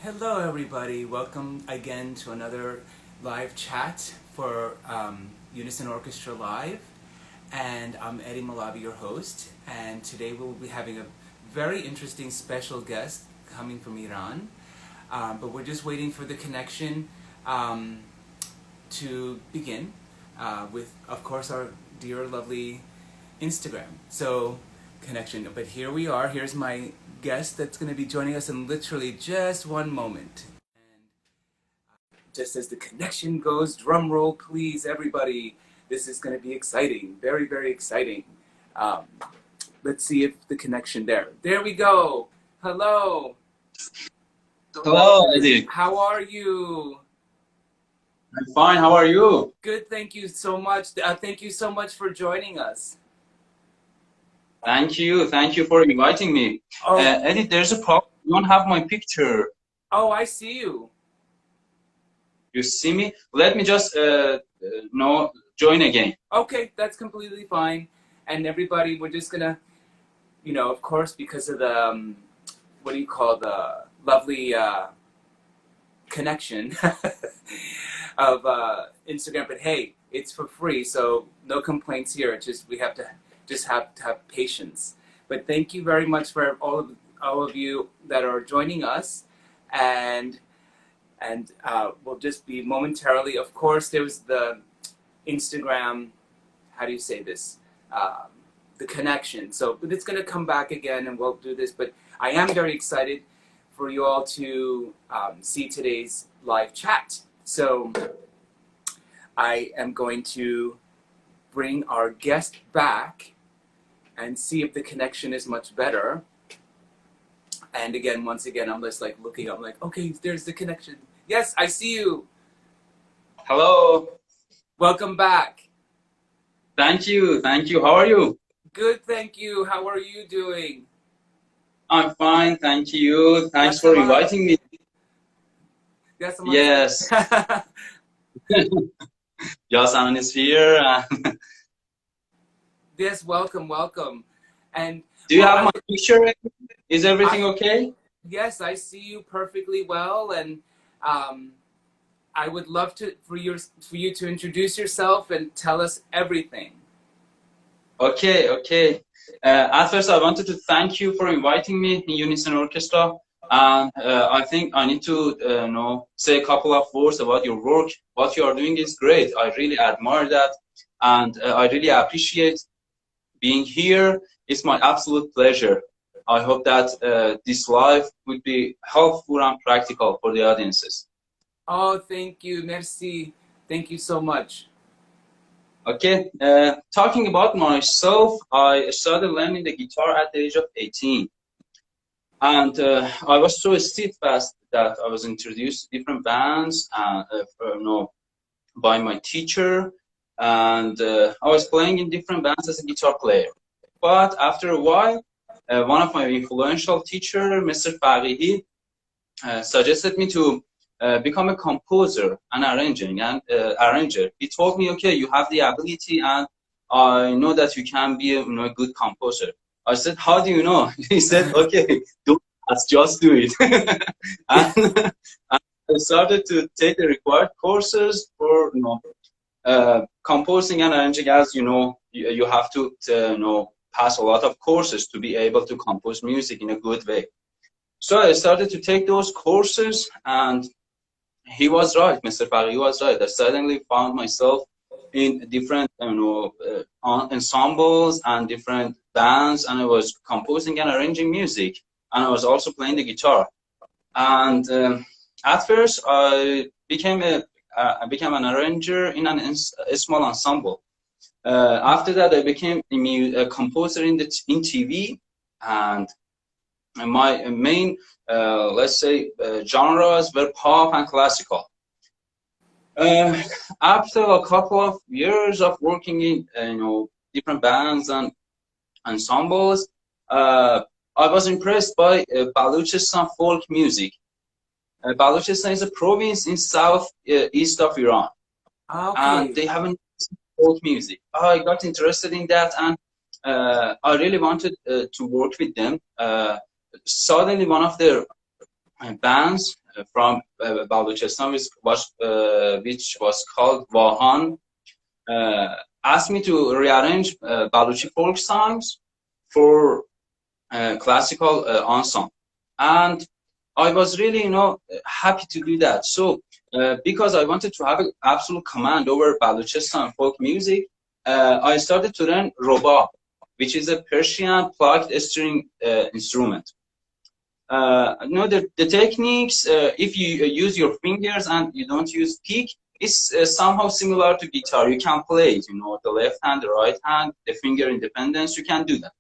Hello, everybody. Welcome again to another live chat for Unison Orchestra Live. And I'm Eddy Malave, your host. And today we'll be having a very interesting special guest coming from Iran. But we're just waiting for the connection to begin with, of course, our dear, lovely Instagram. So, connection. But here we are. Here's my guest that's going to be joining us in literally just one moment. And just as the connection goes, drum roll, please, everybody. This is going to be exciting. Very, very exciting. Um, let's see if the connection there. There we go. Hello. Hello, Eddy. How are you? I'm fine. How are you? Good. Thank you so much. Thank you so much for joining us. Thank you. Thank you for inviting me. Oh, Eddy, there's a problem. You don't have my picture. oh, I see you. You see me? Let me just join again. Okay, that's completely fine. And everybody, we're just gonna, of course, because of the, what do you call the lovely connection of Instagram. But hey, it's for free, so no complaints here. It's just we have to have patience. But thank you very much for all of you that are joining us, and we'll just be momentarily. Of course, there was the Instagram. How do you say this? The connection. So, but it's going to come back again, and we'll do this. But I am very excited for you all to see today's live chat. So, I am going to bring our guest back and see if the connection is much better. And again, once again, I'm just like looking up, like, okay, there's the connection. Yes, I see you. Hello. Welcome back. Thank you. Thank you. How are you? Good, thank you. How are you doing? I'm fine. Thank you. Thanks for inviting me. Yes. Yasaman is here. Yes, welcome, welcome. And do you have my picture? Is everything okay? Yes, I see you perfectly well, and I would love for you to introduce yourself and tell us everything. Okay. At first, I wanted to thank you for inviting me in Unison Orchestra. And I think I need to say a couple of words about your work. What you are doing is great. I really admire that, and I really appreciate being here. It's my absolute pleasure. I hope that this live would be helpful and practical for the audiences. Oh, thank you. Merci. Thank you so much. Okay. Talking about myself, I started learning the guitar at the age of 18. And I was so steadfast that I was introduced to different bands by my teacher. And I was playing in different bands as a guitar player. But after a while, one of my influential teachers, Mr. Faqihi, suggested me to become a composer and arranger. He told me, okay, you have the ability, and I know that you can be a good composer. I said, how do you know? He said, okay, just do it. and I started to take the required courses for composing and arranging. As you know, you have to pass a lot of courses to be able to compose music in a good way. So I started to take those courses, and he was right. Mr. Faghi was right. I suddenly found myself in different ensembles and different bands, and I was composing and arranging music, and I was also playing the guitar. And at first, I became an arranger in a small ensemble. After that, I became a composer in TV, and my main, let's say, genres were pop and classical. After a couple of years of working in different bands and ensembles, I was impressed by Balochistan folk music. Balochistan is a province in east of Iran, and they have folk music. I got interested in that, and I really wanted to work with them. Suddenly, one of their bands from Balochistan, which was called Vahan, asked me to rearrange Balochi folk songs for classical ensemble, and I was really, happy to do that. So, because I wanted to have an absolute command over Balochistan folk music, I started to learn robab, which is a Persian plucked string instrument. The techniques, if you use your fingers and you don't use pick, it's somehow similar to guitar. You can play it, the left hand, the right hand, the finger independence, you can do that.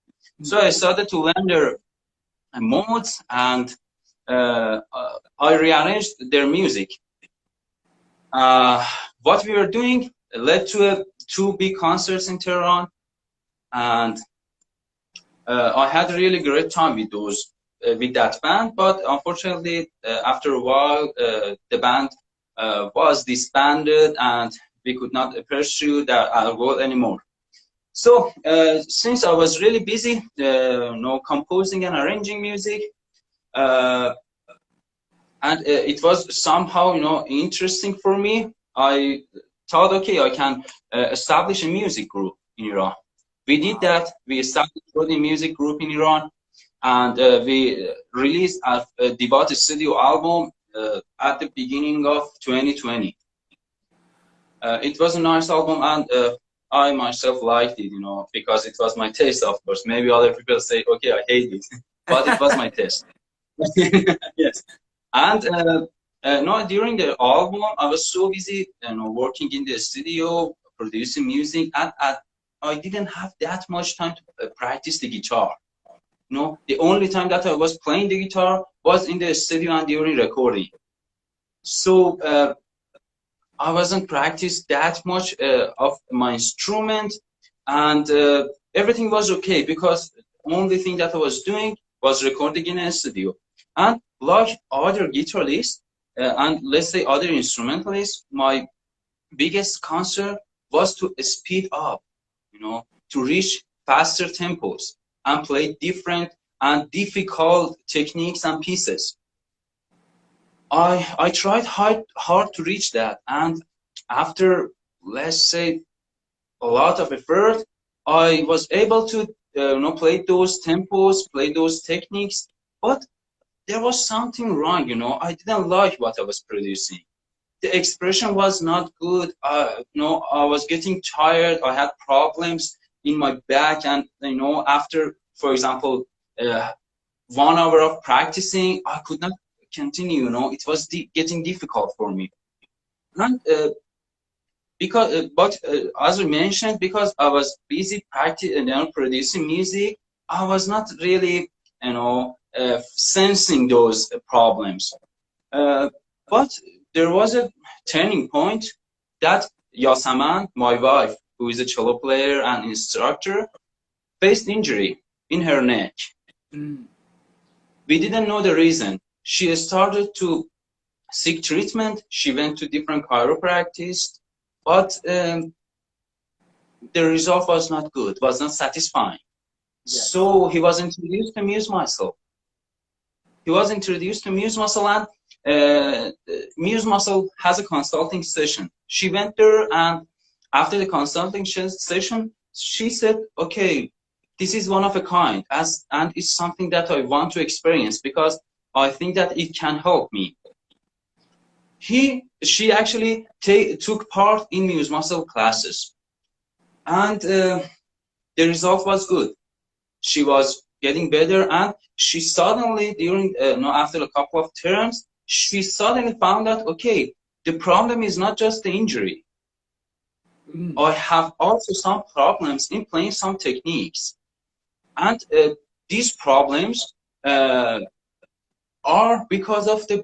So I started to learn their modes, and I rearranged their music. What we were doing led to two big concerts in Tehran, and I had a really great time with that band. But unfortunately, after a while, the band was disbanded, and we could not pursue our goal anymore. So since I was really busy, composing and arranging music, and it was somehow, interesting for me, I thought, okay, I can establish a music group in Iran. We did that. We established a music group in Iran, and we released a debut studio album at the beginning of 2020. It was a nice album, and I myself liked it, because it was my taste, of course. Maybe other people say, okay, I hate it, but it was my taste. Yes. And during the album, I was so busy, working in the studio, producing music, and I didn't have that much time to practice the guitar. The only time that I was playing the guitar was in the studio and during recording. So I wasn't practiced that much of my instrument, and everything was okay, because the only thing that I was doing was recording in a studio. And like other guitarists and let's say other instrumentalists, my biggest concern was to speed up, to reach faster tempos and play different and difficult techniques and pieces. I tried hard to reach that, and after, let's say, a lot of effort, I was able to play those tempos, play those techniques, but there was something wrong. I didn't like what I was producing. The expression was not good. I was getting tired. I had problems in my back, and after, for example, 1 hour of practicing, I could not continue. It was getting difficult for me. And but as we mentioned, because I was busy practicing and producing music, I was not really sensing those problems. But there was a turning point that Yasaman, my wife, who is a cello player and instructor, faced injury in her neck. We didn't know the reason. She started to seek treatment. She went to different chiropractors, but the result was not good, was not satisfying. Yes. So he was introduced to Musemuscle. And Musemuscle has a consulting session. She went there, and after the consulting session, she said, okay, this is one of a kind, and it's something that I want to experience because I think that it can help me. She actually took part in Musemuscle classes, and the result was good. She was getting better, and she suddenly, after a couple of terms, she suddenly found out, okay, the problem is not just the injury. I have also some problems in playing some techniques, and these problems are because of the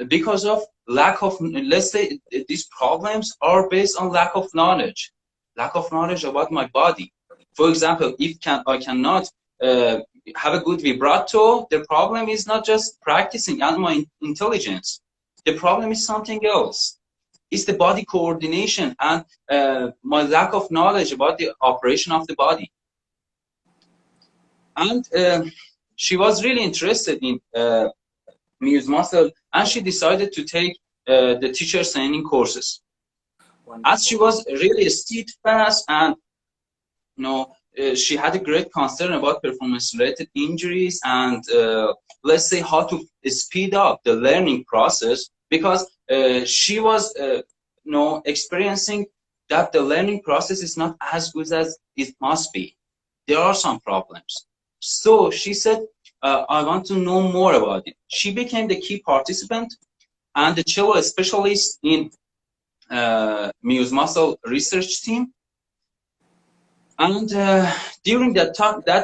because of lack of, let's say, these problems are based on lack of knowledge about my body. For example, if I cannot have a good vibrato, the problem is not just practicing and my intelligence. The problem is something else. It's the body coordination and my lack of knowledge about the operation of the body. And she was really interested in Musemuscle, and she decided to take the teacher training courses. Wonderful. As she was really steadfast and she had a great concern about performance-related injuries and let's say how to speed up the learning process, because she was experiencing that the learning process is not as good as it must be. There are some problems. So she said, I want to know more about it. She became the key participant and the cello specialist in Musemuscle research team. And during that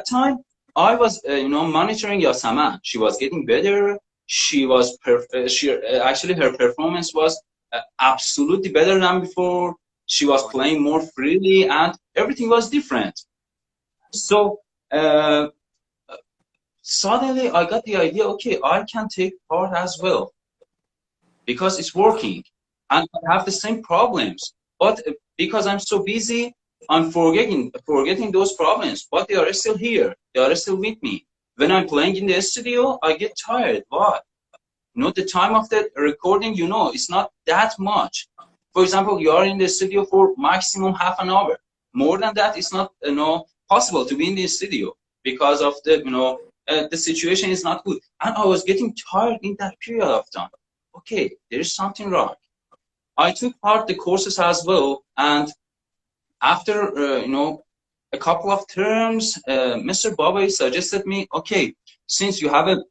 time, I was, monitoring Yasaman. She was getting better. She was actually her performance was absolutely better than before. She was playing more freely, and everything was different. So suddenly, I got the idea. Okay, I can take part as well because it's working, and I have the same problems. But because I'm so busy, I'm forgetting those problems, but they are still here. They are still with me. When I'm playing in the studio, I get tired. Why? The time of the recording, it's not that much. For example, you are in the studio for maximum half an hour. More than that, it's not, possible to be in the studio because of the, the situation is not good. And I was getting tired in that period of time. Okay, there is something wrong. I took part the courses as well, and after a couple of terms, Mr. Bobby suggested me, okay, since you have a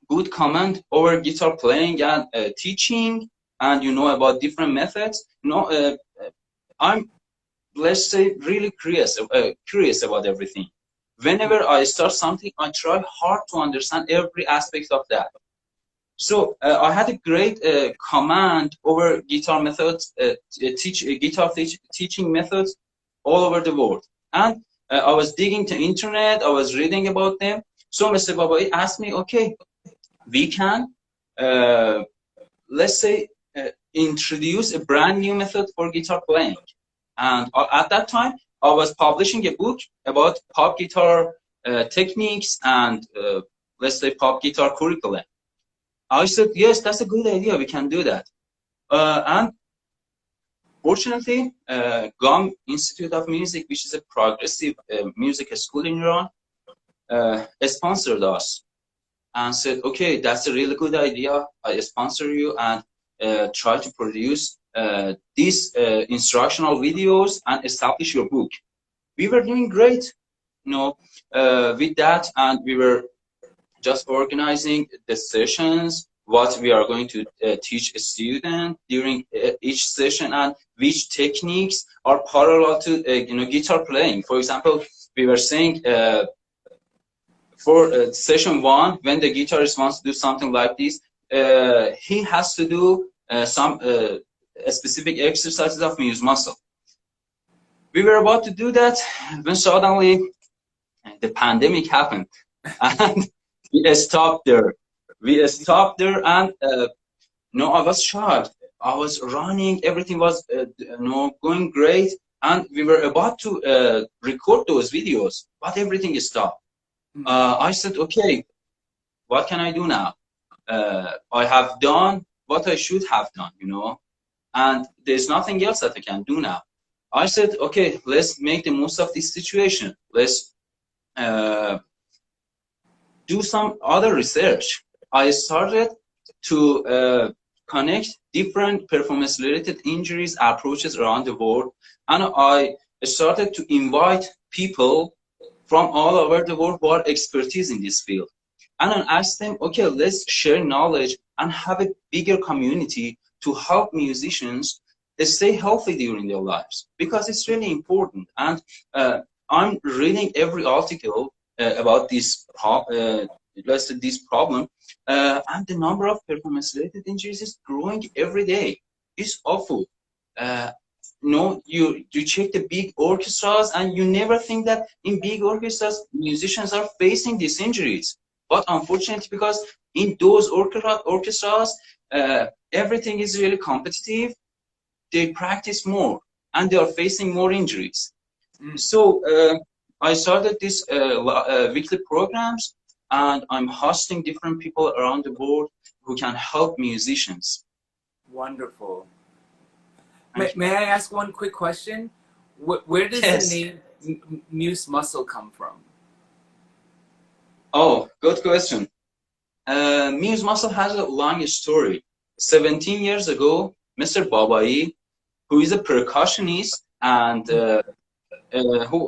good command over guitar playing and teaching, and you know about different methods, I'm, let's say, really curious about everything. Whenever I start something, I try hard to understand every aspect of that. So I had a great command over guitar methods, teaching methods all over the world. And I was digging the internet, I was reading about them. So Mr. Babai asked me, okay, we can, let's say, introduce a brand new method for guitar playing. And at that time, I was publishing a book about pop guitar techniques and, let's say, pop guitar curriculum. I said, yes, that's a good idea. We can do that. And fortunately, GAM Institute of Music, which is a progressive music school in Iran, sponsored us and said, okay, that's a really good idea. I sponsor you and try to produce these instructional videos and establish your book. We were doing great, with that, and we were just organizing the sessions, what we are going to teach a student during each session, and which techniques are parallel to guitar playing. For example, we were saying for session 1, when the guitarist wants to do something like this, he has to do some specific exercises of Musemuscle. We were about to do that when suddenly the pandemic happened, and we stopped there. And I was shocked. I was running, everything was going great, and we were about to record those videos, but everything stopped. I said, okay, what can I do now? I have done what I should have done, and there's nothing else that I can do now. I said, okay, let's make the most of this situation. Let's do some other research. I started to connect different performance-related injuries approaches around the world, and I started to invite people from all over the world who are expertise in this field. And I asked them, okay, let's share knowledge and have a bigger community to help musicians stay healthy during their lives, because it's really important. And I'm reading every article about this this problem, and the number of performance-related injuries is growing every day. It's awful. You check the big orchestras, and you never think that in big orchestras musicians are facing these injuries. But unfortunately, because in those orchestras, everything is really competitive, they practice more and they are facing more injuries. So I started these weekly programs and I'm hosting different people around the world who can help musicians. Wonderful. May I ask one quick question? Where does the Yes. name Musemuscle come from? Oh, good question. Musemuscle has a long story. 17 years ago, Mr. Babai, who is a percussionist and who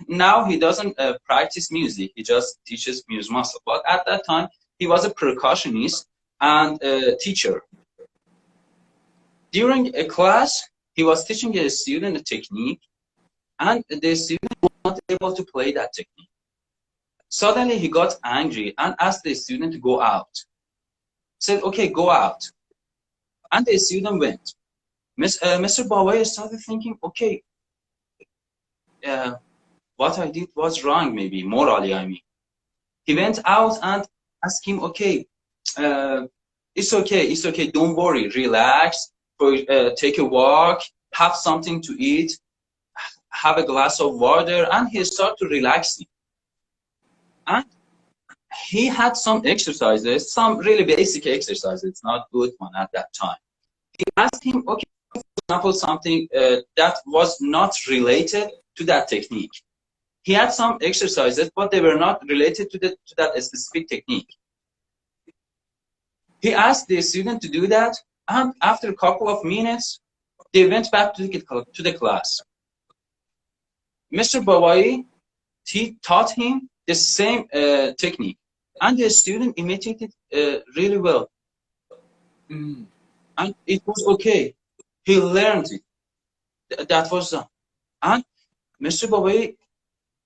now he doesn't practice music, he just teaches Musemuscle. But at that time, he was a percussionist and a teacher. During a class, he was teaching a student a technique, and the student was not able to play that technique. Suddenly, he got angry and asked the student to go out. Said, okay, go out. And the student went. Mr. Bawai started thinking, okay, what I did was wrong, maybe, morally, I mean. He went out and asked him, okay, it's okay, don't worry, relax, take a walk, have something to eat, have a glass of water, and he started relaxing. And he had some exercises, some really basic exercises, not good one at that time. He asked him, okay, for example, something that was not related to that technique. He had some exercises, but they were not related to that specific technique. He asked the student to do that, and after a couple of minutes, they went back to the class. Mr. Bawai, he taught him the same technique, and the student imitated really well. And it was okay. He learned it. That was done. And Mr. Bawai,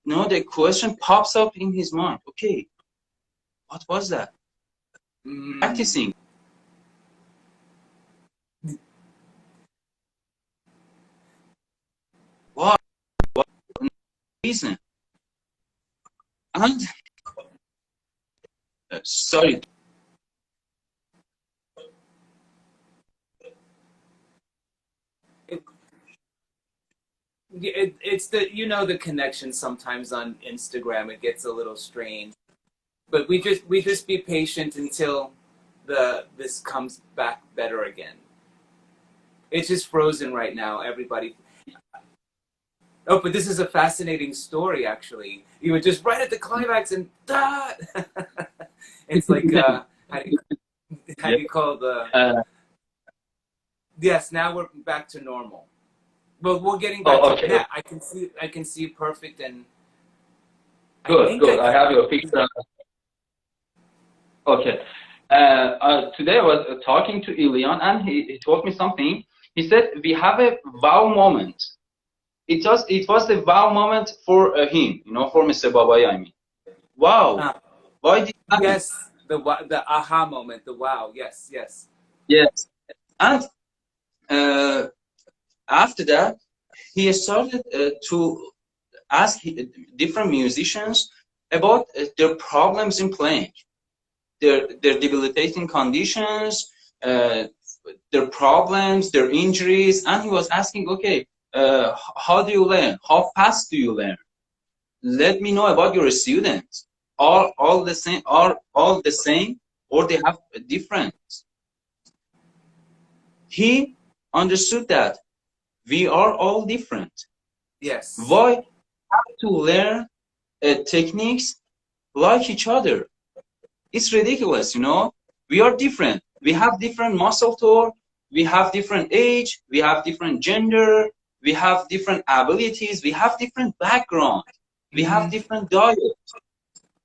the question pops up in his mind. Okay, what was that? Practicing. What reason? And sorry. It's the the connection sometimes on Instagram, it gets a little strange, but we just be patient until this comes back better again. It's just frozen right now, everybody. Oh, but this is a fascinating story, actually. You were just right at the climax and da! It's like how do you call the yes, now we're back to normal. Well, we're getting back to that. I can see perfect, and Good. I have your picture. Okay. Today I was talking to Ilian, and he told me something. He said we have a wow moment. It was the wow moment for him, for Mr. Babai. I mean, wow. Why did that? Yes, the aha moment, the wow. Yes. Yes. And after that, he started to ask different musicians about their problems in playing, their debilitating conditions, their problems, their injuries, and he was asking, okay, how do you learn? How fast do you learn? Let me know about your students. Are all the same? Or they have a difference? He understood that we are all different. Yes. Why have to learn techniques like each other? It's ridiculous, We are different. We have different muscle tone. We have different age. We have different gender. We have different abilities. We have different background. We have different diet.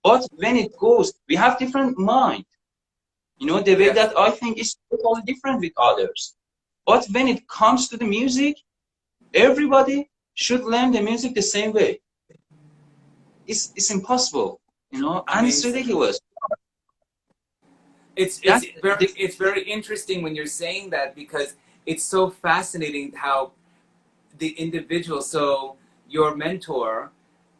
But when it goes, we have different mind. The way that I think is totally different with others. But when it comes to the music, everybody should learn the music the same way. It's impossible, and it's ridiculous. It's very interesting when you're saying that, because it's so fascinating how the individual. So your mentor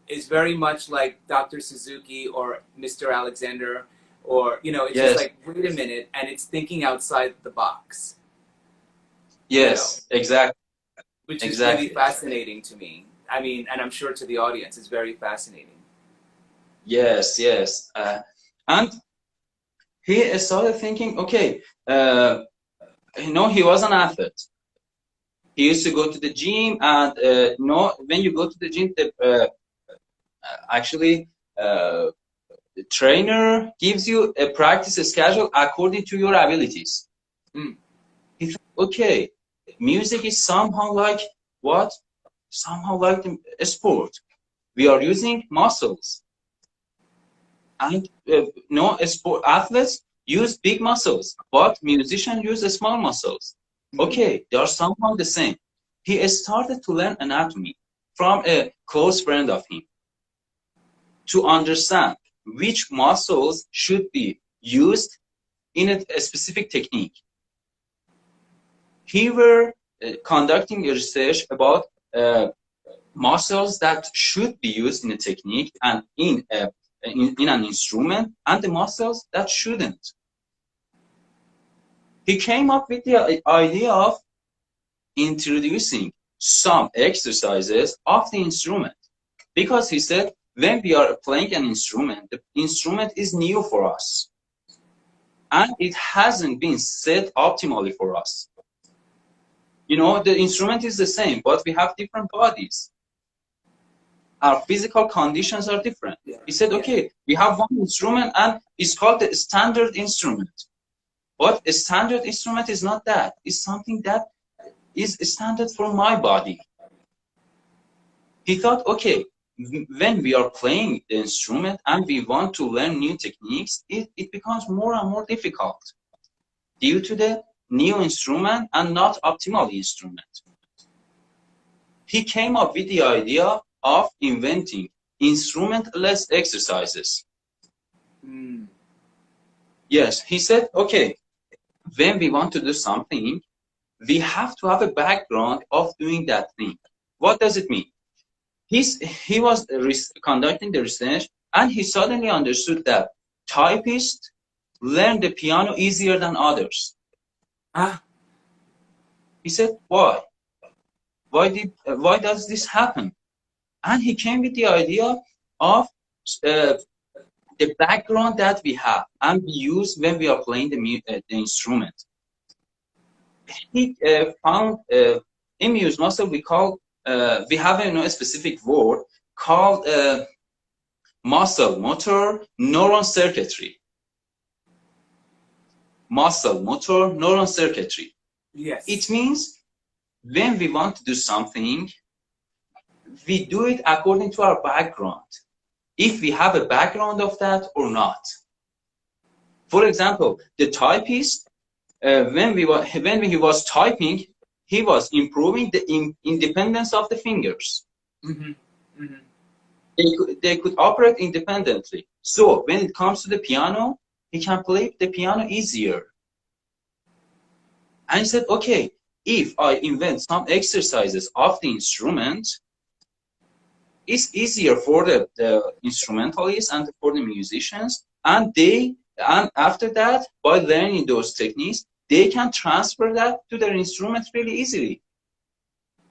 is very much like Dr. Suzuki or Mr. Alexander, or it's just like, wait a minute, and it's thinking outside the box. Yes, exactly. Which is really fascinating to me. I mean, and I'm sure to the audience, it's very fascinating. Yes, yes. And he started thinking, okay, he was an athlete. He used to go to the gym, and when you go to the gym, actually, the trainer gives you a practice schedule according to your abilities. Mm. He thought, okay, music is somehow like what? Somehow like a sport. We are using muscles, and no, sport athletes use big muscles, but musicians use small muscles. Mm. Okay, they are somehow the same. He started to learn anatomy from a close friend of him to understand which muscles should be used in a specific technique. He were conducting a research about muscles that should be used in a technique and in an instrument, and the muscles that shouldn't. He came up with the idea of introducing some exercises of the instrument, because he said, when we are playing an instrument, the instrument is new for us, and it hasn't been set optimally for us. The instrument is the same, but we have different bodies. Our physical conditions are different. Yeah. He said, okay, we have one instrument, and it's called the standard instrument. But a standard instrument is not that. It's something that is standard for my body. He thought, okay, when we are playing the instrument and we want to learn new techniques, it becomes more and more difficult due to the new instrument and not optimal instrument. He came up with the idea of inventing instrumentless exercises. Mm. Yes, he said, okay, when we want to do something, we have to have a background of doing that thing. What does it mean? He was conducting the research, and he suddenly understood that typists learn the piano easier than others. Ah. He said, why? Why does this happen? And he came with the idea of the background that we have and we use when we are playing the instrument. He found in Musemuscle we have a specific word called muscle motor neuron circuitry. Muscle motor neuron circuitry. Yes. It means when we want to do something, we do it according to our background, if we have a background of that or not. For example, the typist, when he was typing, he was improving the independence of the fingers. Mm-hmm. Mm-hmm. They could operate independently. So when it comes to the piano, he can play the piano easier. And he said, okay, if I invent some exercises of the instrument, it's easier for the instrumentalists and for the musicians, and after that, by learning those techniques, they can transfer that to their instrument really easily.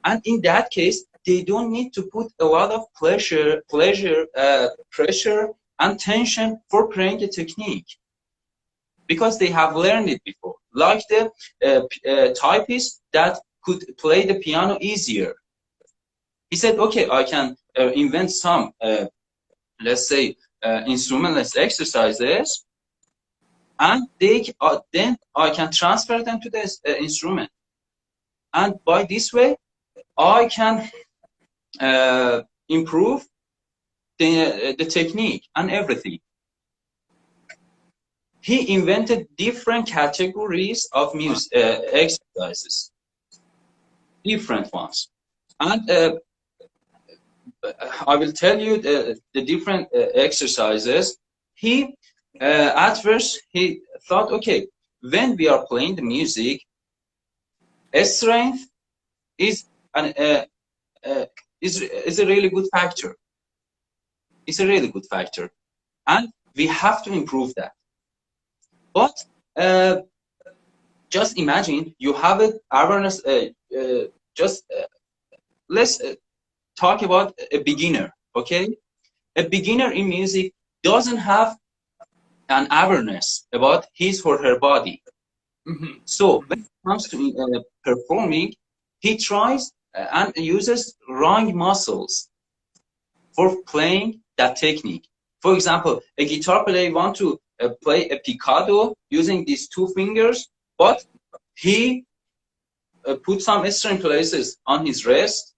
And in that case, they don't need to put a lot of pressure and tension for playing a technique, because they have learned it before, like the typist that could play the piano easier. He said, okay, I can invent some, let's say, instrumentless exercises, and then I can transfer them to the instrument. And by this way, I can improve the technique and everything. He invented different categories of exercises, different ones. And I will tell you the different exercises. At first, he thought, okay, when we are playing the music, strength is a really good factor. It's a really good factor, and we have to improve that. But just imagine you have an awareness. Let's talk about a beginner. Okay, a beginner in music doesn't have an awareness about his or her body. Mm-hmm. So when it comes to performing, he tries and uses wrong muscles for playing that technique. For example, a guitar player want to play a picado using these two fingers, but he put some string places on his wrist,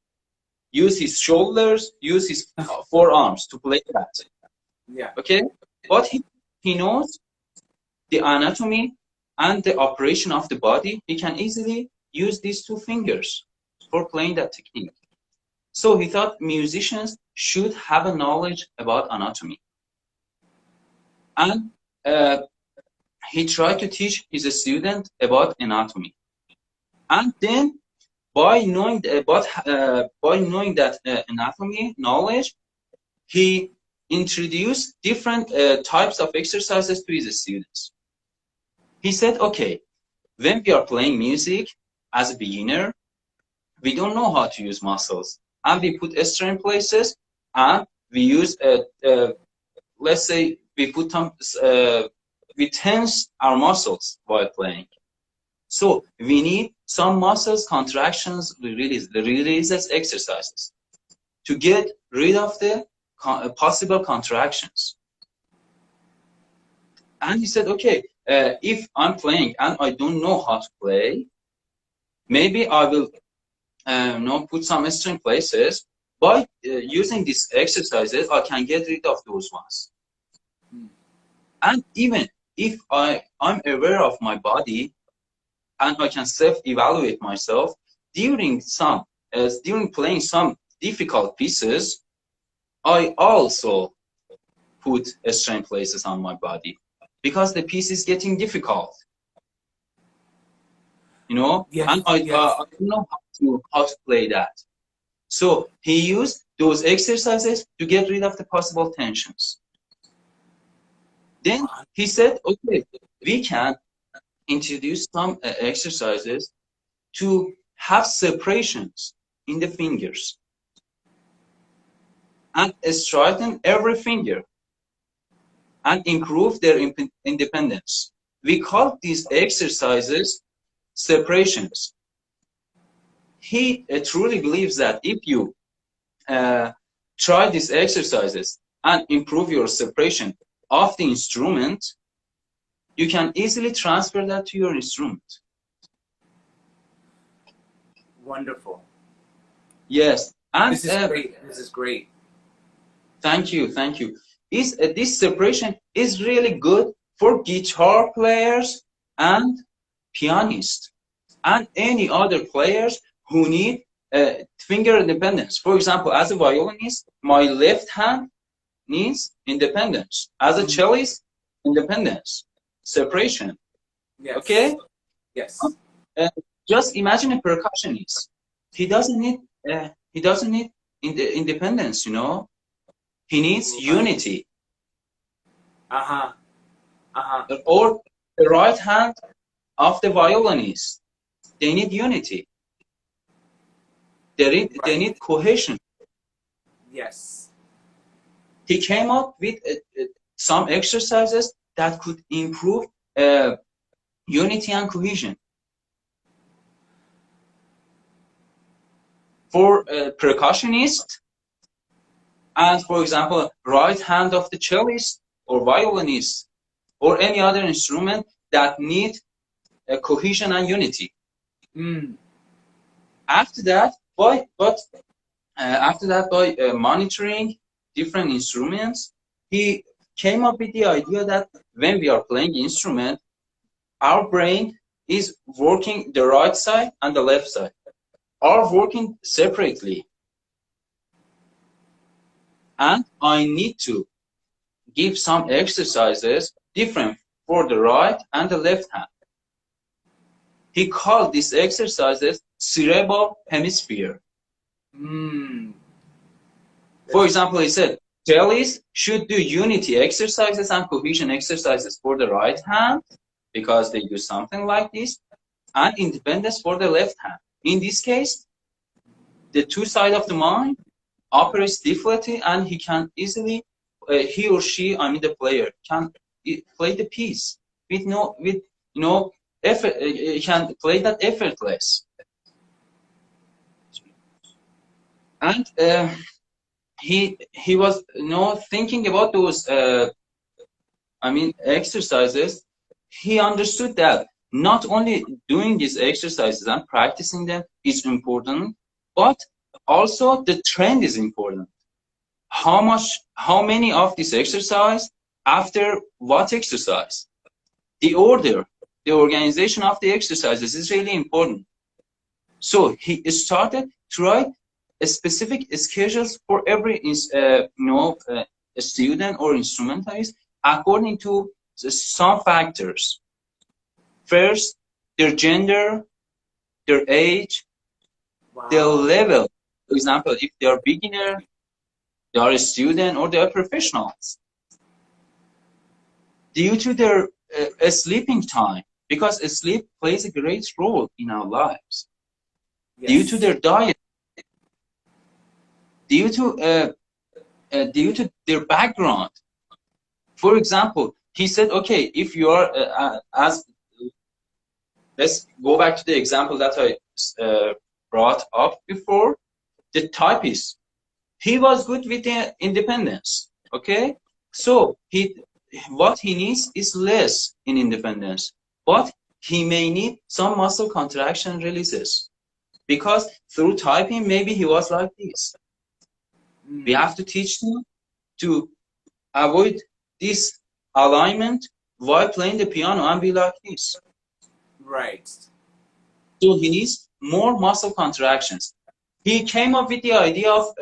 use his shoulders, use his forearms to play that. Yeah. Okay, but he knows the anatomy and the operation of the body. He can easily use these two fingers for playing that technique. So he thought musicians should have a knowledge about anatomy. And he tried to teach his student about anatomy. And then by knowing that anatomy knowledge, he introduced different types of exercises to his students. He said, okay, when we are playing music as a beginner, we don't know how to use muscles. And we put string places, and we use, let's say, we tense our muscles while playing. So we need some muscles contractions, releases exercises to get rid of the possible contractions. And he said, okay, if I'm playing and I don't know how to play, maybe I will put some string places. By using these exercises, I can get rid of those ones. And even if I'm aware of my body and I can self-evaluate myself during playing some difficult pieces, I also put string places on my body because the piece is getting difficult. You know, Yes, and I yes. don't know how to play that. So he used those exercises to get rid of the possible tensions. Then he said, okay, we can introduce some exercises to have separations in the fingers and straighten every finger and improve their independence. We call these exercises separations. He truly believes that if you try these exercises and improve your separation of the instrument, you can easily transfer that to your instrument. Wonderful. Yes, and This is great. This is great. Thank you, thank you. This separation is really good for guitar players and pianists and any other players who need finger independence. For example, as a violinist, my left hand needs independence. As a cellist, independence, separation. Yes. Okay? Yes. Just imagine a percussionist. He doesn't need independence, you know. He needs unity. Or the right hand of the violinist. They need unity. They need cohesion. Yes. He came up with some exercises that could improve unity and cohesion. For a percussionist, and for example, right hand of the cellist or violinist or any other instrument that need cohesion and unity. After that, by monitoring different instruments, he came up with the idea that when we are playing instrument, our brain is working the right side and the left side are working separately. And I need to give some exercises different for the right and the left hand. He called these exercises cerebral hemisphere. For example, he said, cellists should do unity exercises and cohesion exercises for the right hand because they do something like this, and independence for the left hand. In this case, the two sides of the mind operates differently, and he can easily he or she, I mean the player, can play the piece with effort. Can play that effortless, and he was thinking about those exercises. He understood that not only doing these exercises and practicing them is important, but also the trend is important. How many of this exercise, after what exercise, the order, the organization of the exercises is really important. So he started to write a specific schedules for every student or instrumentalist according to some factors. First, their gender, their age, Wow. their level. For example, if they are beginner, they are a student, or they are professionals. Due to their sleeping time, because sleep plays a great role in our lives. Yes. Due to their diet, due to their background. For example, he said, okay, if you are let's go back to the example that I brought up before. The typist, he was good with the independence. Okay, so what he needs is less in independence, but he may need some muscle contraction releases, because through typing maybe he was like this. We have to teach him to avoid this alignment while playing the piano and be like this. Right. So he needs more muscle contractions. He came up with the idea of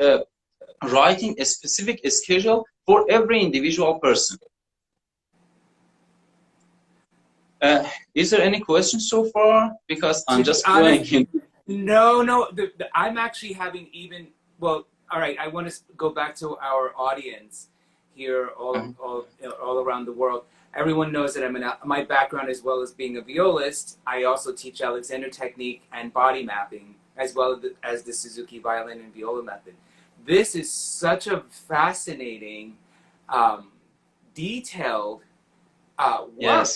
writing a specific schedule for every individual person. Is there any questions so far? Because I'm just going. No. I'm actually having well, all right, I want to go back to our audience here all around the world. Everyone knows that my background, as well as being a violist, I also teach Alexander technique and body mapping, as well as the Suzuki violin and viola method. This is such a fascinating, detailed work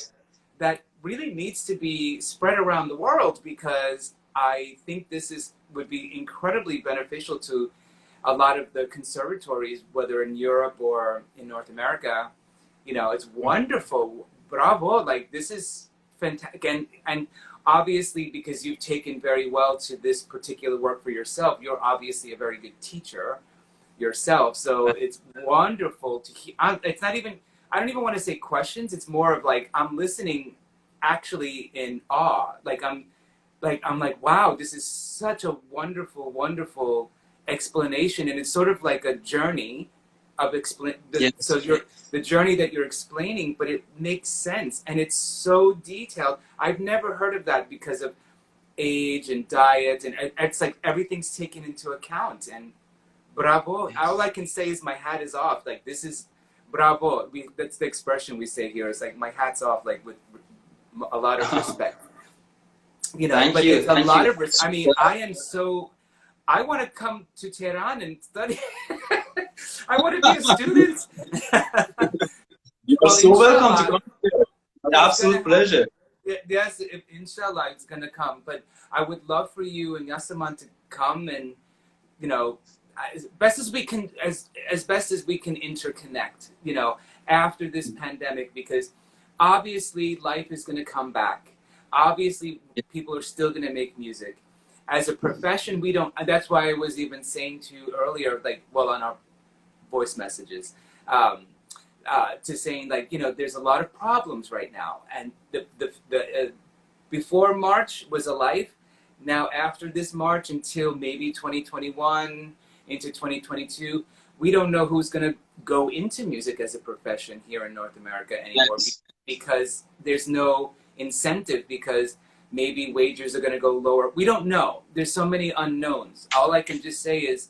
that really needs to be spread around the world, because I think this would be incredibly beneficial to a lot of the conservatories, whether in Europe or in North America. It's wonderful. Bravo. Like, this is fantastic. And obviously, because you've taken very well to this particular work for yourself, you're obviously a very good teacher yourself. So it's wonderful to hear. It's not even, I don't even want to say questions. It's more of like, I'm listening actually in awe. I'm like, wow, this is such a wonderful, wonderful explanation. And it's sort of like a journey of so the journey that you're explaining, but it makes sense, and it's so detailed. I've never heard of that, because of age and diet, and it's like everything's taken into account. And bravo. All I can say is my hat is off. Like, this is bravo. That's the expression we say here. It's like, my hat's off, like, with a lot of respect. Thank you. It's a lot of respect. I mean, I want to come to Tehran and study. I want to be a student. You're so welcome to come here. An absolute pleasure. Yes, inshallah, it's going to come. But I would love for you and Yasaman to come, and as best as we can interconnect. After this pandemic, because obviously life is going to come back. Obviously, people are still going to make music. As a profession, we don't. That's why I was even saying to you earlier, on our voice messages, to saying, there's a lot of problems right now, and the before March was a life. Now after this March until maybe 2021 into 2022, we don't know who's going to go into music as a profession here in North America anymore, because there's no incentive, because maybe wages are going to go lower. We don't know. There's so many unknowns. All I can just say is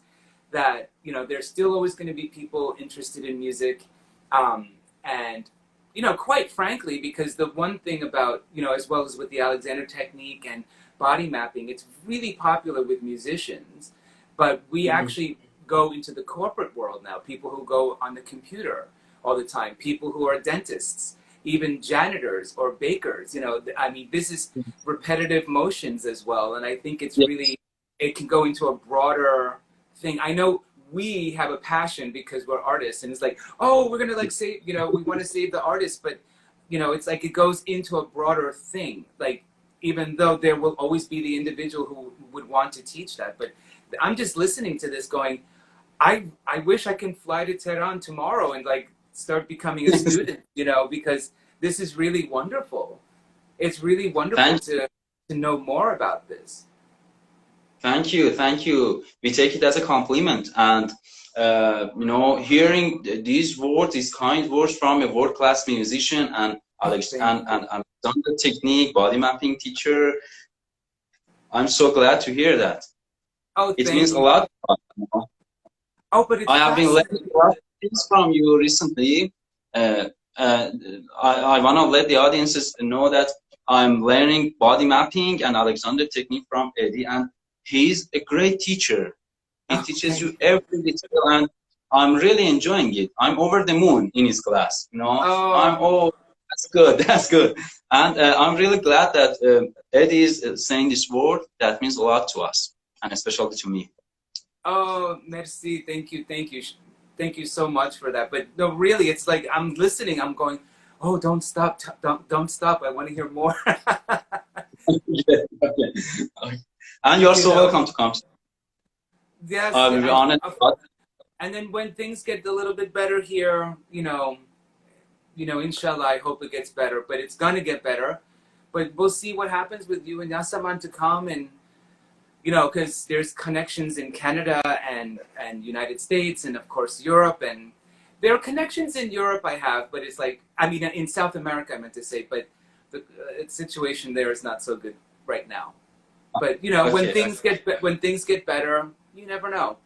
that, there's still always going to be people interested in music. And, quite frankly, because the one thing about, as well as with the Alexander technique and body mapping, it's really popular with musicians, but we actually go into the corporate world now, people who go on the computer all the time, people who are dentists, even janitors or bakers. You know, I mean, this is repetitive motions as well, and I think it's really, it can go into a broader thing. I know we have a passion because we're artists, and it's like, oh, we're gonna like save, you know, we want to save the artists, but you know, it's like it goes into a broader thing. Like, even though there will always be the individual who would want to teach that, but I'm just listening to this going, I wish I can fly to Tehran tomorrow and like start becoming a student, you know, because this is really wonderful. It's really wonderful to know more about this. Thank you, thank you. We take it as a compliment, and you know, hearing these words, these kind words from a world-class musician and Alex and done the technique, body mapping teacher, I'm so glad to hear that. Oh, it means a lot. You know? Oh, but it's I have been learning a lot of things from you recently. I want to let the audiences know that I'm learning body mapping and Alexander technique from Eddy, and he's a great teacher. He teaches you every detail, and I'm really enjoying it. I'm over the moon in his class. You know, that's good, that's good. And I'm really glad that Eddy is saying this word. That means a lot to us, and especially to me. Oh, merci. Thank you. Thank you. Thank you so much for that. But no, really, it's like I'm listening. I'm going, oh, don't stop. Don't stop. I want to hear more. Okay. And you're so welcome to come. Yes. I'll be honest. And then when things get a little bit better here, you know, inshallah, I hope it gets better. But it's gonna get better. But we'll see what happens with you and Yasaman to come, and you know, because there's connections in Canada and United States and of course Europe, and there are connections in Europe I have, but it's like, I mean, in South America I meant to say, but the situation there is not so good right now. But you know, when things get better, you never know,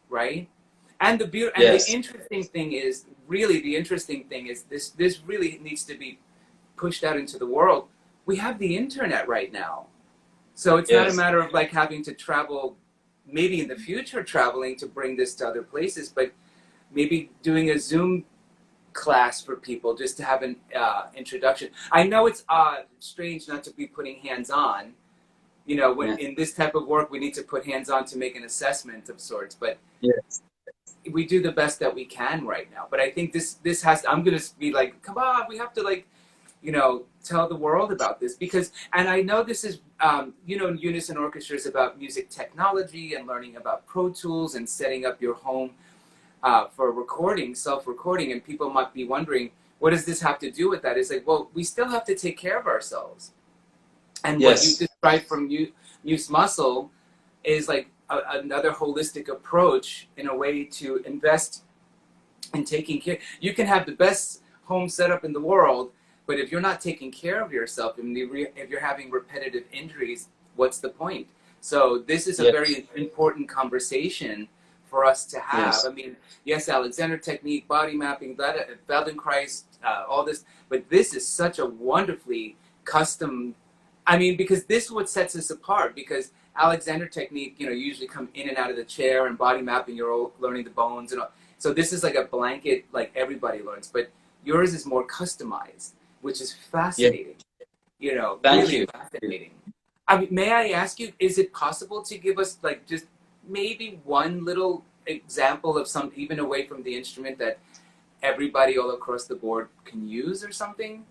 right? And the interesting thing is, really the interesting thing is this really needs to be pushed out into the world. We have the internet right now. So it's not a matter of like having to travel, maybe in the future traveling to bring this to other places, but maybe doing a Zoom class for people just to have an introduction. I know it's strange not to be putting hands on. You know, when in this type of work, we need to put hands on to make an assessment of sorts, but we do the best that we can right now. But I think this has, I'm going to be like, come on, we have to like, you know, tell the world about this because, and I know this is, you know, Unison Orchestra is about music technology and learning about Pro Tools and setting up your home for recording, self-recording, and people might be wondering, what does this have to do with that? It's like, well, we still have to take care of ourselves. And what you described from Musemuscle is like another holistic approach in a way to invest in taking care. You can have the best home setup in the world, but if you're not taking care of yourself, and if you're having repetitive injuries, what's the point? So this is a very important conversation for us to have. I mean, yes, Alexander technique, body mapping, Feldenkrais, all this, but this is such a wonderfully custom. I mean, because this is what sets us apart, because Alexander technique, you know, usually come in and out of the chair, and body mapping, you're all learning the bones and all. So this is like a blanket, like everybody learns, but yours is more customized, which is fascinating. You know, really fascinating. I mean, may I ask you, is it possible to give us like just maybe one little example of some, even away from the instrument, that everybody all across the board can use or something?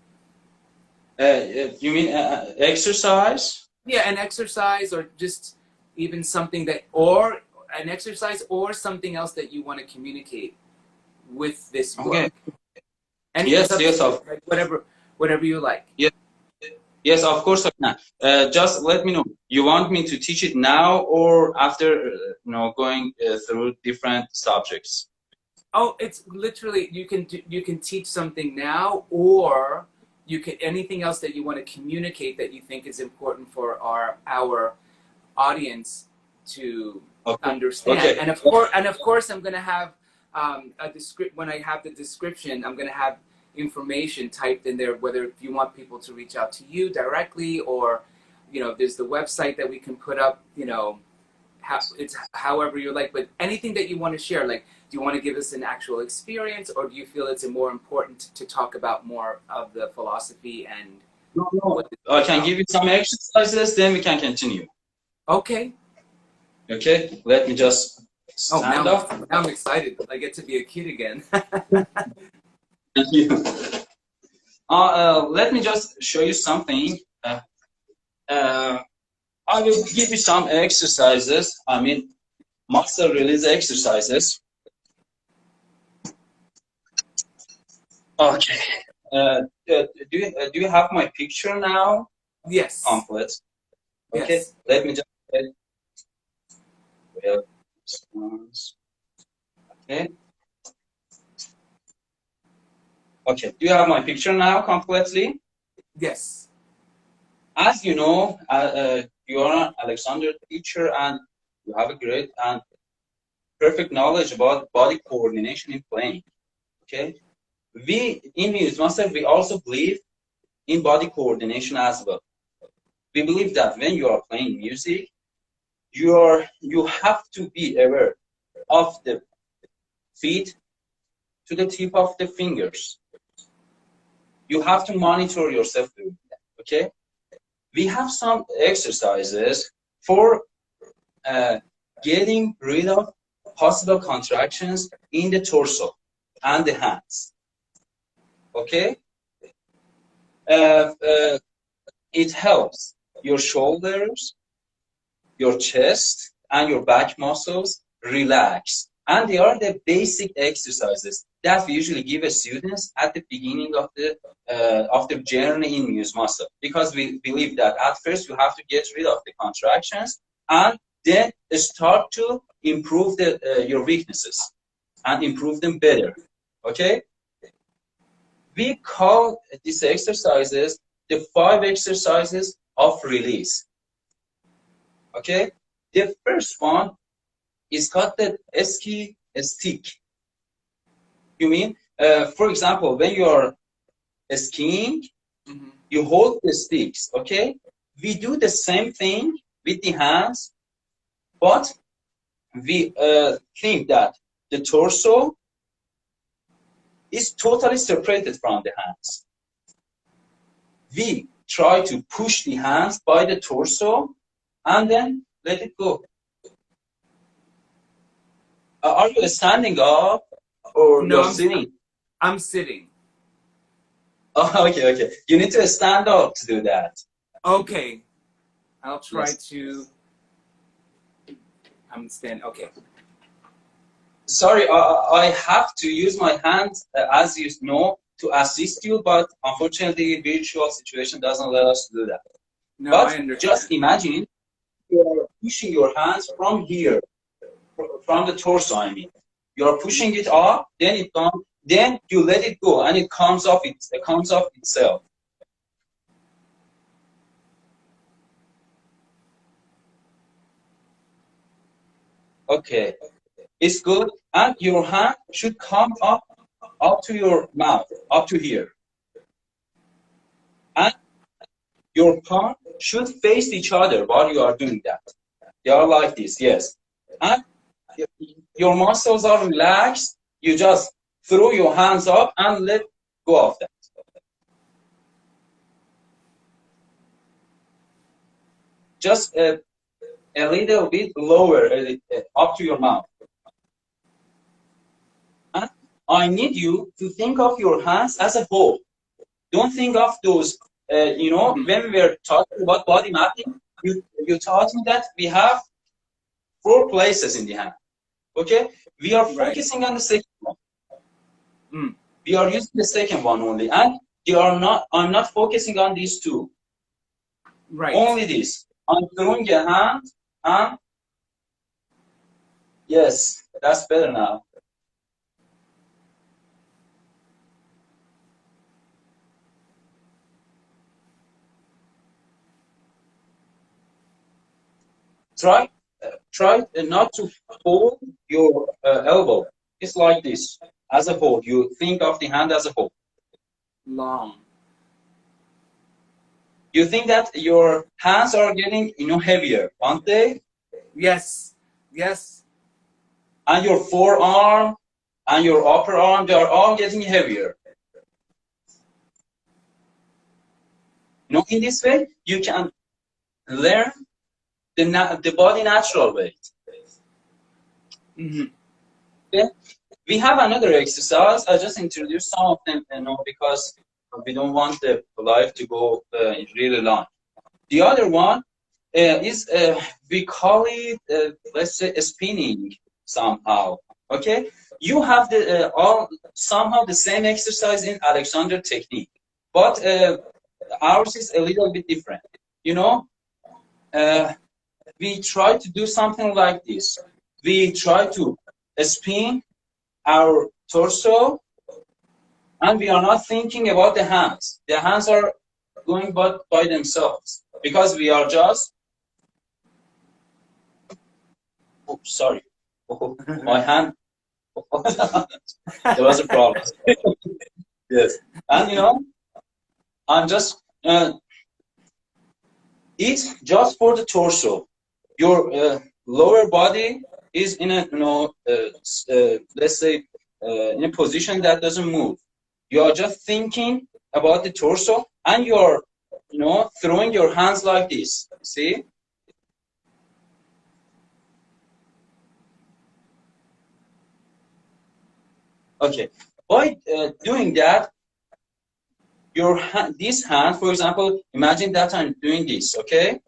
You mean exercise? Yeah, an exercise, or just even something that, or an exercise, or something else that you want to communicate with this work. Yes, of like whatever you like. Yes, of course I can. Just let me know. You want me to teach it now or after, you know, going through different subjects? Oh, it's literally, you can teach something now, or you can, anything else that you want to communicate that you think is important for our audience to understand. And of course, I'm going to have when I have the description, I'm going to have information typed in there, whether if you want people to reach out to you directly, or, you know, there's the website that we can put up, you know, it's however you like, but anything that you want to share, like, do you want to give us an actual experience, or do you feel it's more important to talk about more of the philosophy and No, no. what it's I can about? give you some exercises, then we can continue. Okay. Okay, let me just Oh, stand up. now I'm excited. I get to be a kid again. Thank you. Let me just show you something. I will give you some exercises. I mean, muscle release exercises. Okay. Do you have my picture now? Yes. Complete. Okay. Yes. Let me just. Okay. Okay. Do you have my picture now completely? Yes. As you know, you are an Alexander teacher, and you have a great and perfect knowledge about body coordination in playing. Okay. We in Musemuscle, we also believe in body coordination as well. We believe that when you are playing music, you have to be aware of the feet to the tip of the fingers. You have to monitor yourself doing that. Okay. We have some exercises for getting rid of possible contractions in the torso and the hands. Okay. It helps your shoulders, your chest, and your back muscles relax. And they are the basic exercises that we usually give a students at the beginning of the journey in Musemuscle, because we believe that at first you have to get rid of the contractions and then start to improve your weaknesses and improve them better. Okay? We call these exercises the 5 exercises of release. Okay? The first one is called the ski stick. You mean, for example, when you are skiing, you hold the sticks, okay? We do the same thing with the hands, but we think that the torso is totally separated from the hands. We try to push the hands by the torso and then let it go. Are you standing up or No, you're sitting? I'm sitting. Oh, okay. You need to stand up to do that. Okay. I'll try to. I'm standing. Okay. Sorry, I have to use my hands, as you know, to assist you, but unfortunately, virtual situation doesn't let us do that. No, But I understand. just imagine you're pushing your hands from here, from the torso, I mean. You're pushing it up, then it comes, then you let it go, and it comes off itself. Okay, it's good, and your hand should come up to your mouth, up to here. And your palm should face each other while you are doing that. They are like this, yes. And your muscles are relaxed. You just throw your hands up and let go of that. Just a little bit lower, up to your mouth. And I need you to think of your hands as a whole. Don't think of those, when we were talking about body mapping, you taught me that we have 4 places in the hand. Okay? We are focusing on the second one. We are using the second one only. And I'm not focusing on these 2. Right. Only this. I'm throwing a hand and yes, that's better now. Try not to hold your elbow. It's like this, as a whole. You think of the hand as a whole. Long. You think that your hands are getting, heavier, aren't they? Yes. Yes. And your forearm and your upper arm, they are all getting heavier. You know, in this way, you can learn the body natural weight. Mm-hmm. Okay? We have another exercise. I just introduced some of them, you know, because we don't want the life to go really long. The other one is, we call it, let's say, spinning somehow. Okay? You have the all somehow the same exercise in Alexander technique, but ours is a little bit different. You know, we try to do something like this. We try to spin our torso, and we are not thinking about the hands. The hands are going by themselves because we are just. Oh, sorry. Oh, my hand. There was a problem. Yes. And you know, I'm just. It's just for the torso. Your lower body is in a, you know, let's say, in a position that doesn't move. You are just thinking about the torso, and you're, you know, throwing your hands like this. See? Okay. By doing that, your hand, this hand, for example, imagine that I'm doing this. Okay?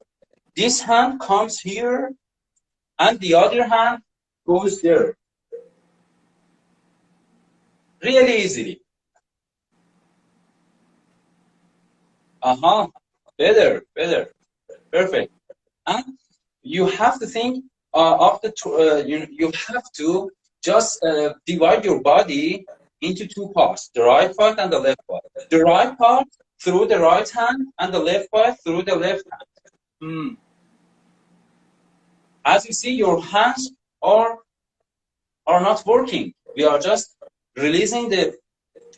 This hand comes here, and the other hand goes there. Really easily. Better. Perfect. And you have to think of the, you have to just divide your body into two parts, the right part and the left part. The right part through the right hand, and the left part through the left hand. Mm. As you see, your hands are not working. We are just releasing the,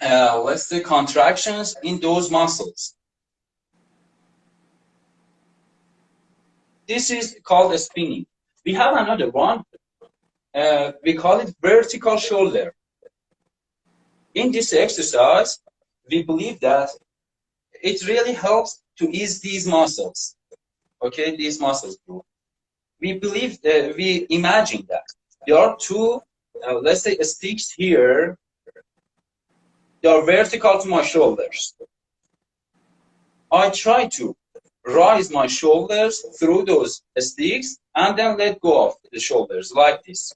let's say, contractions in those muscles. This is called a spinning. We have another one. We call it vertical shoulder. In this exercise, we believe that it really helps to ease these muscles. Okay, these muscles. We believe that, we imagine that there are two, let's say, sticks here. They are vertical to my shoulders. I try to rise my shoulders through those sticks and then let go of the shoulders like this.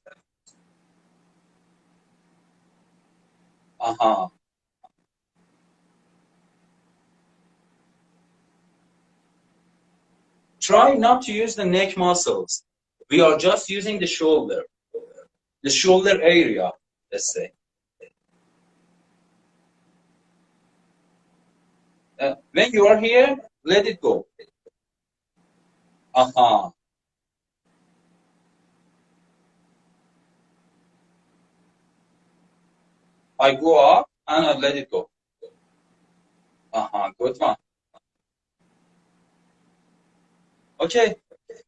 Try not to use the neck muscles. We are just using the shoulder area, let's say. When you are here, let it go. I go up and I let it go. Good one. Okay,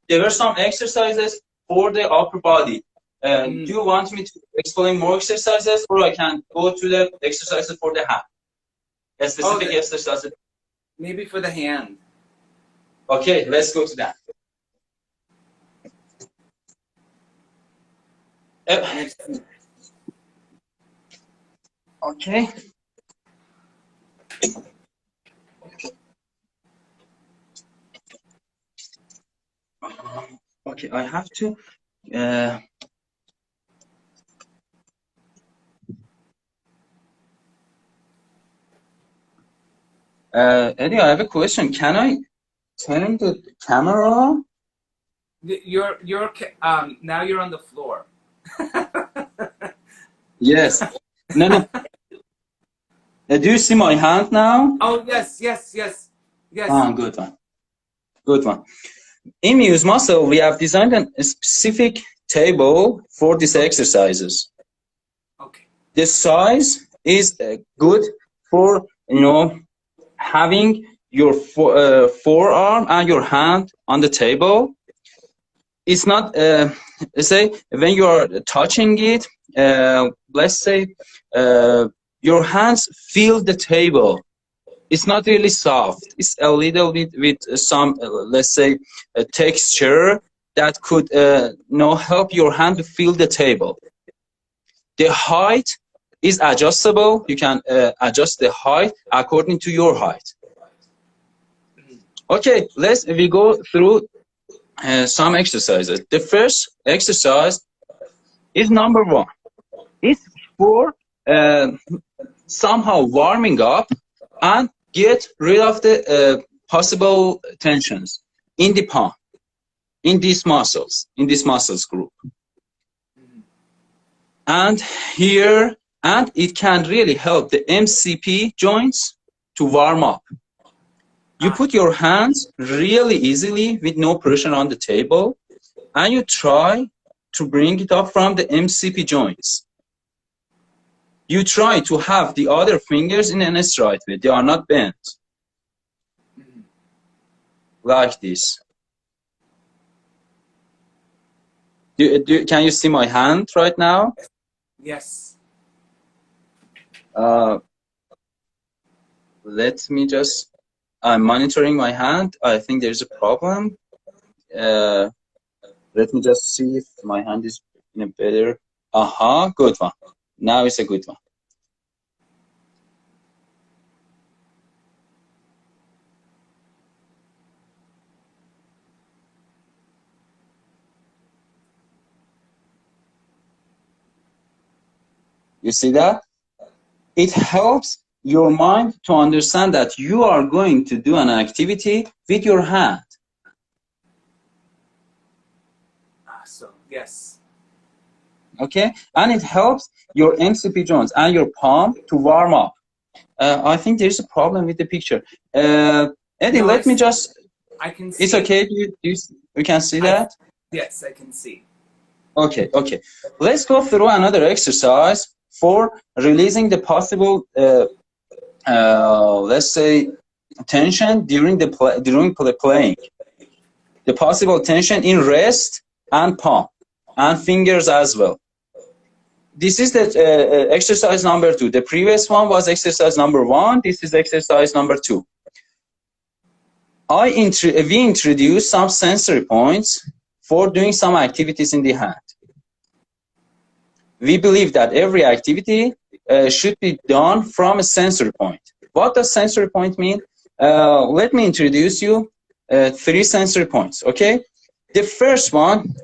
there were some exercises for the upper body. Do you want me to explain more exercises, or I can go to the exercises for the hand? A specific exercises. Maybe for the hand. Okay, let's go to that. Okay. Okay, I have to. Eddie, I have a question. Can I turn the camera on? Now you're on the floor. Yes. No. Do you see my hand now? Oh, yes. Good one. In Musemuscle, we have designed a specific table for these exercises. Okay. The size is good for, you know, having your forearm and your hand on the table. it's not, let's say, when you are touching it, let's say, your hands feel the table. It's not really soft. It's a little bit with some, let's say, a texture that could help your hand to feel the table. The height is adjustable. You can adjust the height according to your height. Okay, we go through some exercises. The first exercise is number 1. It's for somehow warming up and get rid of the possible tensions in the palm, in these muscles group. And here, and it can really help the MCP joints to warm up. You put your hands really easily with no pressure on the table, and you try to bring it up from the MCP joints. You try to have the other fingers in a straight way. They are not bent. Like this. Can you see my hand right now? Yes. Let me just, I'm monitoring my hand. I think there's a problem. Let me just see if my hand is in a better, good one. Now it's a good one. You see that? It helps your mind to understand that you are going to do an activity with your hand. Awesome. Yes. Okay, and it helps your MCP joints and your palm to warm up. I think there's a problem with the picture. Eddie, No, let me just. I can see. It's okay. You can see that? Yes, I can see. Okay. Okay. Let's go through another exercise for releasing the possible, let's say, tension during the playing. The possible tension in wrist and palm and fingers as well. This is the exercise number 2. The previous one was exercise number 1. This is exercise number 2. We introduce some sensory points for doing some activities in the hand. We believe that every activity should be done from a sensory point. What does sensory point mean? Let me introduce you 3 sensory points, okay? The first one,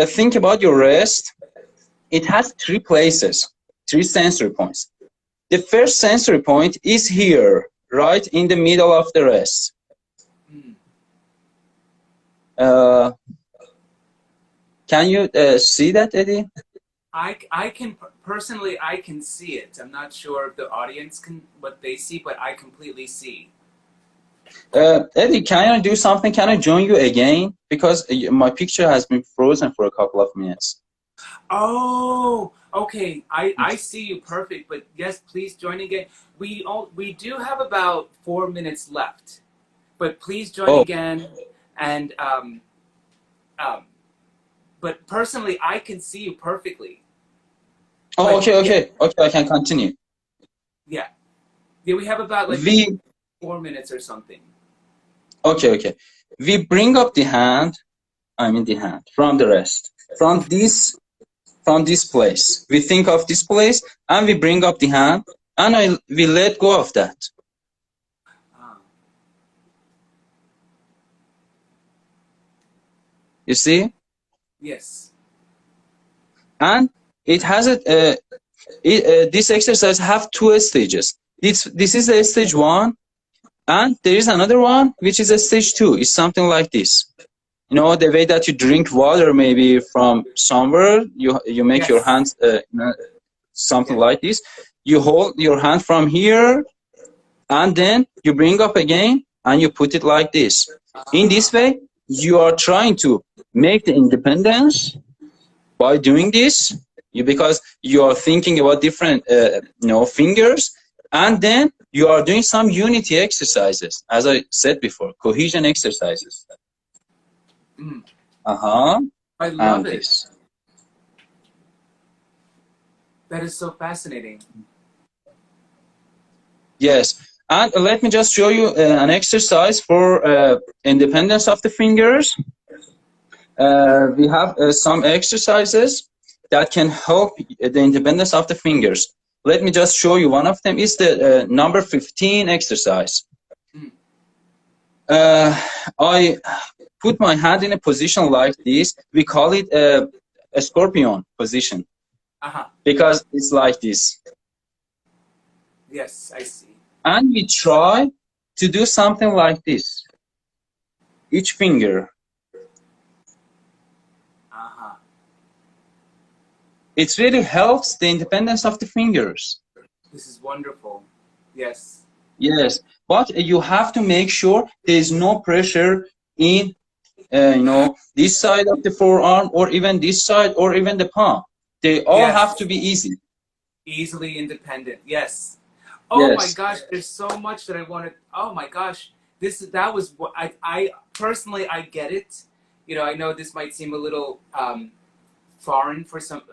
think about your wrist. It has 3 places, 3 sensory points. The first sensory point is here, right in the middle of the wrist. Can you see that, Eddie? I can personally, I can see it. I'm not sure if the audience can what they see, but I completely see. Eddie, can I do something? Can I join you again? Because my picture has been frozen for a couple of minutes. Oh, okay. I see you perfect. But yes, please join again. We do have about 4 minutes left, but please join again. And but personally, I can see you perfectly. Oh, but, okay. I can continue. Yeah. We have about like 4 minutes or something. Okay. We bring up the hand. I mean the hand from the wrist, from this place. We think of this place and we bring up the hand and we let go of that. You see? Yes. And it has this exercise have 2 stages. This is a stage 1, and there is another one which is a stage 2. It's something like this. You know, the way that you drink water maybe from somewhere, you make your hands something like this. You hold your hand from here, and then you bring up again, and you put it like this. In this way, you are trying to make the independence by doing this, because you are thinking about different fingers, and then you are doing some unity exercises, as I said before, cohesion exercises. Uh-huh. I love And it. this. That is so fascinating. Yes. And let me just show you an exercise for independence of the fingers. We have some exercises that can help the independence of the fingers. Let me just show you. One of them is the number 15 exercise. Mm. I put my hand in a position like this. We call it a scorpion position because it's like this. Yes, I see. And we try to do something like this. Each finger. It really helps the independence of the fingers. This is wonderful. Yes. Yes, but you have to make sure there is no pressure in, this side of the forearm, or even this side, or even the palm. They all have to be easy. Easily independent. Yes. Oh my Yes. gosh, there's so much that I wanted. Oh my gosh, that was what I personally I get it. I know this might seem a little foreign for some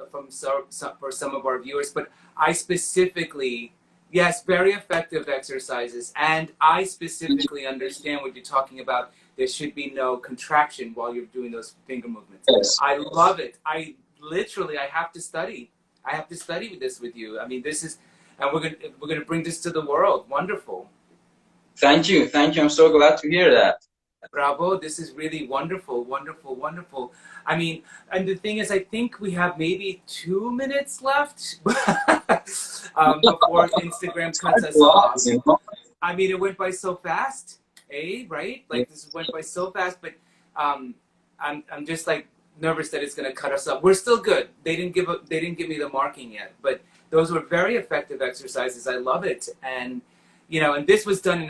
of our viewers, but I specifically, yes, very effective exercises, and I specifically understand what you're talking about. There should be no contraction while you're doing those finger movements. Yes. I love it. I have to study. I have to study this with you. I mean, and we're gonna bring this to the world. Wonderful. Thank you. I'm so glad to hear that. Bravo, this is really wonderful, wonderful, wonderful. I mean, and the thing is, I think we have maybe 2 minutes left before Instagram cuts us off. I mean, it went by so fast, right? Like this went by so fast, but I'm just like nervous that it's going to cut us off. We're still good. They didn't give me the marking yet, but those were very effective exercises. I love it, and and this was done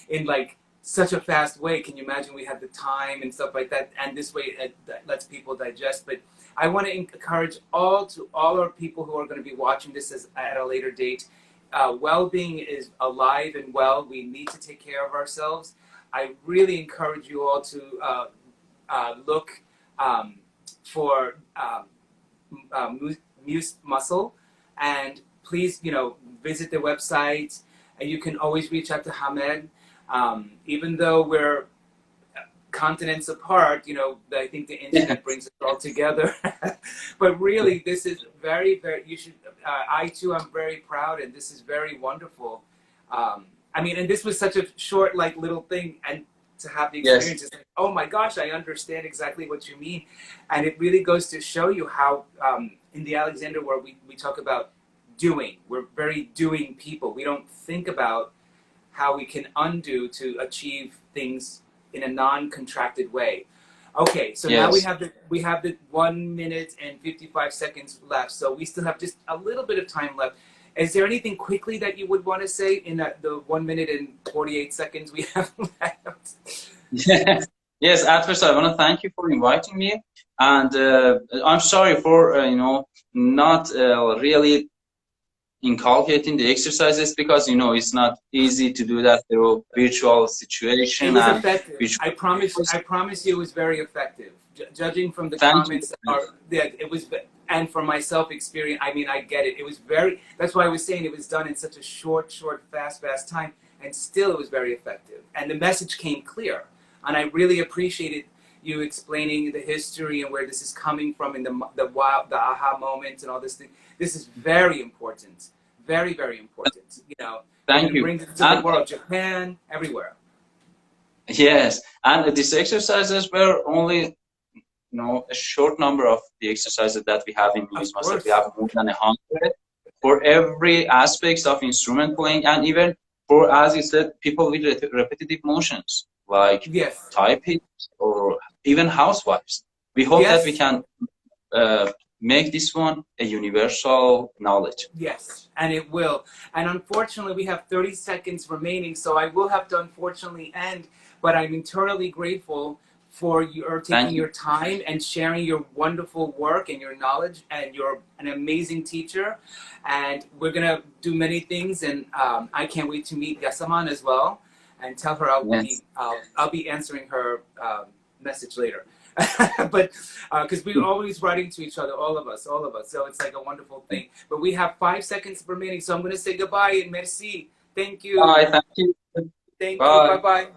in like such a fast way. Can you imagine? We had the time and stuff like that, and this way it lets people digest. But I want to encourage all our people who are going to be watching this at a later date. Well-being is alive and well. We need to take care of ourselves. I really encourage you all to look for Musemuscle, and please, visit the website. And you can always reach out to Hamed. Even though we're continents apart, I think the internet brings us all together. But really, this is very, very, you should, I too am very proud, and this is very wonderful. I mean, and this was such a short, like, little thing, and to have the experience, is like, oh my gosh, I understand exactly what you mean. And it really goes to show you how, in the Alexander world, we talk about doing. We're very doing people. We don't think about how we can undo to achieve things in a non-contracted way. Okay, so now we have the 1 minute and 55 seconds left. So we still have just a little bit of time left. Is there anything quickly that you would want to say in the 1 minute and 48 seconds we have left? Yes. At first, I want to thank you for inviting me, and I'm sorry for not really inculcating the exercises, because it's not easy to do that through virtual situation. It was effective. I promise you, it was very effective. Judging from the comments, it was, and from my self experience, I mean, I get it. It was very. That's why I was saying it was done in such a short, fast time, and still it was very effective. And the message came clear, and I really appreciated you explaining the history and where this is coming from, and the aha moments and all this thing. This is very important, very, very important. Thank you. Bring it to the world, Japan, everywhere. Yes, and these exercises were only, a short number of the exercises that we have in Musemuscle. We have more than 100 for every aspect of instrument playing, and even for, as you said, people with repetitive motions, like typing or even housewives. We hope that we can make this one a universal knowledge. Yes, and it will. And unfortunately, we have 30 seconds remaining, so I will have to unfortunately end. But I'm eternally grateful for your taking your time and sharing your wonderful work and your knowledge. And you're an amazing teacher. And we're gonna do many things. And I can't wait to meet Yasaman as well, and tell her I'll be answering her message later. but because we're always writing to each other, all of us. So it's like a wonderful thing. But we have 5 seconds remaining, so I'm going to say goodbye and merci. Thank you. Bye. Thank you. Thank you. Bye. Bye bye.